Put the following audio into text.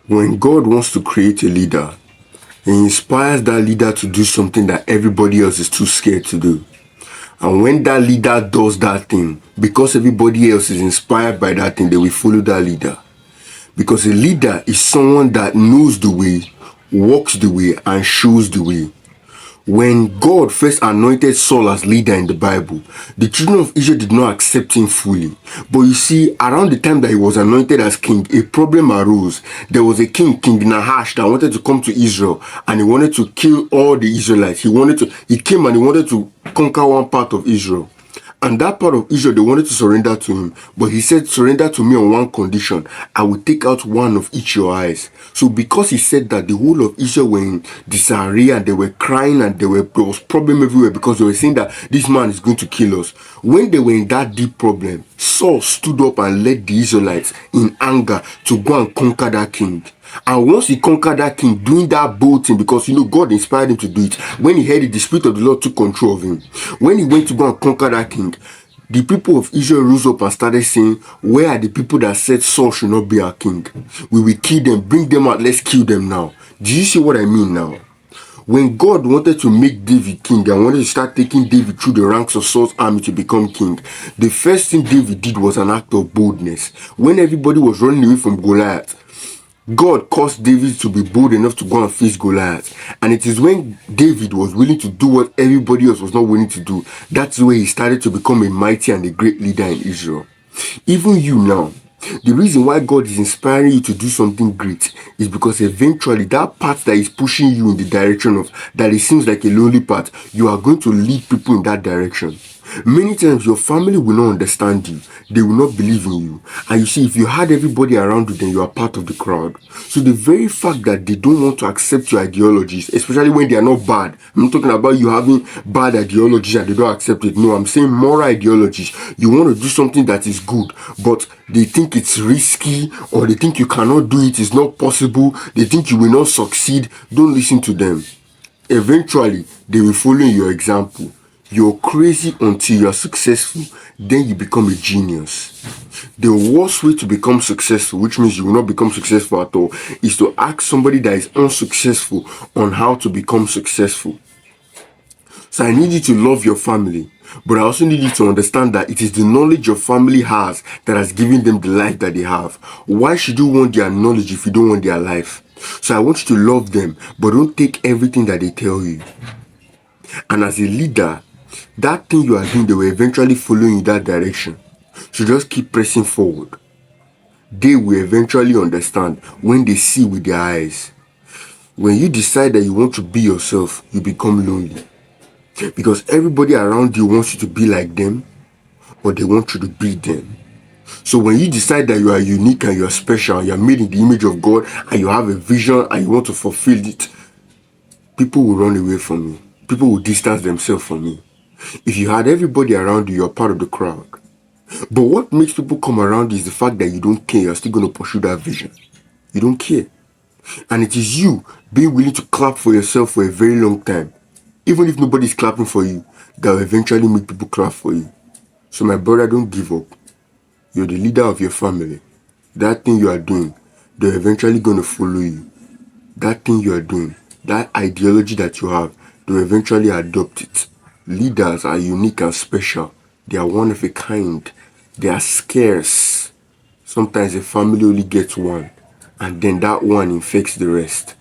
When God wants to create a leader, He inspires that leader to do something that everybody else is too scared to do. And when that leader does that thing, because everybody else is inspired by that thing, they will follow that leader. Because a leader is someone that knows the way, walks the way, and shows the way. When God first anointed Saul as leader in the Bible, the children of Israel did not accept him fully. But you see, around the time that he was anointed as king, a problem arose. There was a king, King Nahash, that wanted to come to Israel and he wanted to kill all the Israelites. He came and he wanted to conquer one part of Israel. And that part of Israel, they wanted to surrender to him. But he said, surrender to me on one condition. I will take out one of each your eyes. So because he said that, the whole of Israel were in disarray and they were crying and there was problem everywhere because they were saying that this man is going to kill us. When they were in that deep problem, Saul stood up and led the Israelites in anger to go and conquer that king. And once he conquered that king, doing that bold thing, because God inspired him to do it. When he heard it, the Spirit of the Lord took control of him. When he went to go and conquer that king, the people of Israel rose up and started saying, where are the people that said Saul should not be our king? We will kill them, bring them out, let's kill them now. Do you see what I mean now? When God wanted to make David king and wanted to start taking David through the ranks of Saul's army to become king, the first thing David did was an act of boldness. When everybody was running away from Goliath, God caused David to be bold enough to go and face Goliath. And it is when David was willing to do what everybody else was not willing to do, that's where he started to become a mighty and a great leader in Israel. Even you now, the reason why God is inspiring you to do something great is because eventually that path that is pushing you in the direction of, that it seems like a lonely path, you are going to lead people in that direction. Many times your family will not understand you. They will not believe in you. And you see, if you had everybody around you, then you are part of the crowd. So the very fact that they don't want to accept your ideologies, especially when they are not bad. I'm not talking about you having bad ideologies and they don't accept it. No, I'm saying moral ideologies. You want to do something that is good, but they think it's risky or they think you cannot do it, it's not possible. They think you will not succeed. Don't listen to them. Eventually, they will follow your example. You're crazy until you're successful, then you become a genius. The worst way to become successful, which means you will not become successful at all, is to ask somebody that is unsuccessful on how to become successful. So I need you to love your family, but I also need you to understand that it is the knowledge your family has that has given them the life that they have. Why should you want their knowledge if you don't want their life? So I want you to love them, but don't take everything that they tell you. And as a leader, that thing you are doing, they will eventually follow in that direction. So just keep pressing forward. They will eventually understand when they see with their eyes. When you decide that you want to be yourself, you become lonely. Because everybody around you wants you to be like them, or they want you to be them. So when you decide that you are unique and you are special, you are made in the image of God, and you have a vision and you want to fulfill it, people will run away from you. People will distance themselves from you. If you had everybody around you, you're part of the crowd. But what makes people come around is the fact that you don't care. You're still going to pursue that vision. You don't care. And it is you being willing to clap for yourself for a very long time. Even if nobody's clapping for you, that will eventually make people clap for you. So my brother, don't give up. You're the leader of your family. That thing you are doing, they're eventually going to follow you. That thing you are doing, that ideology that you have, they'll eventually adopt it. Leaders are unique and special. They are one of a kind. They are scarce. Sometimes a family only gets one, and then that one infects the rest.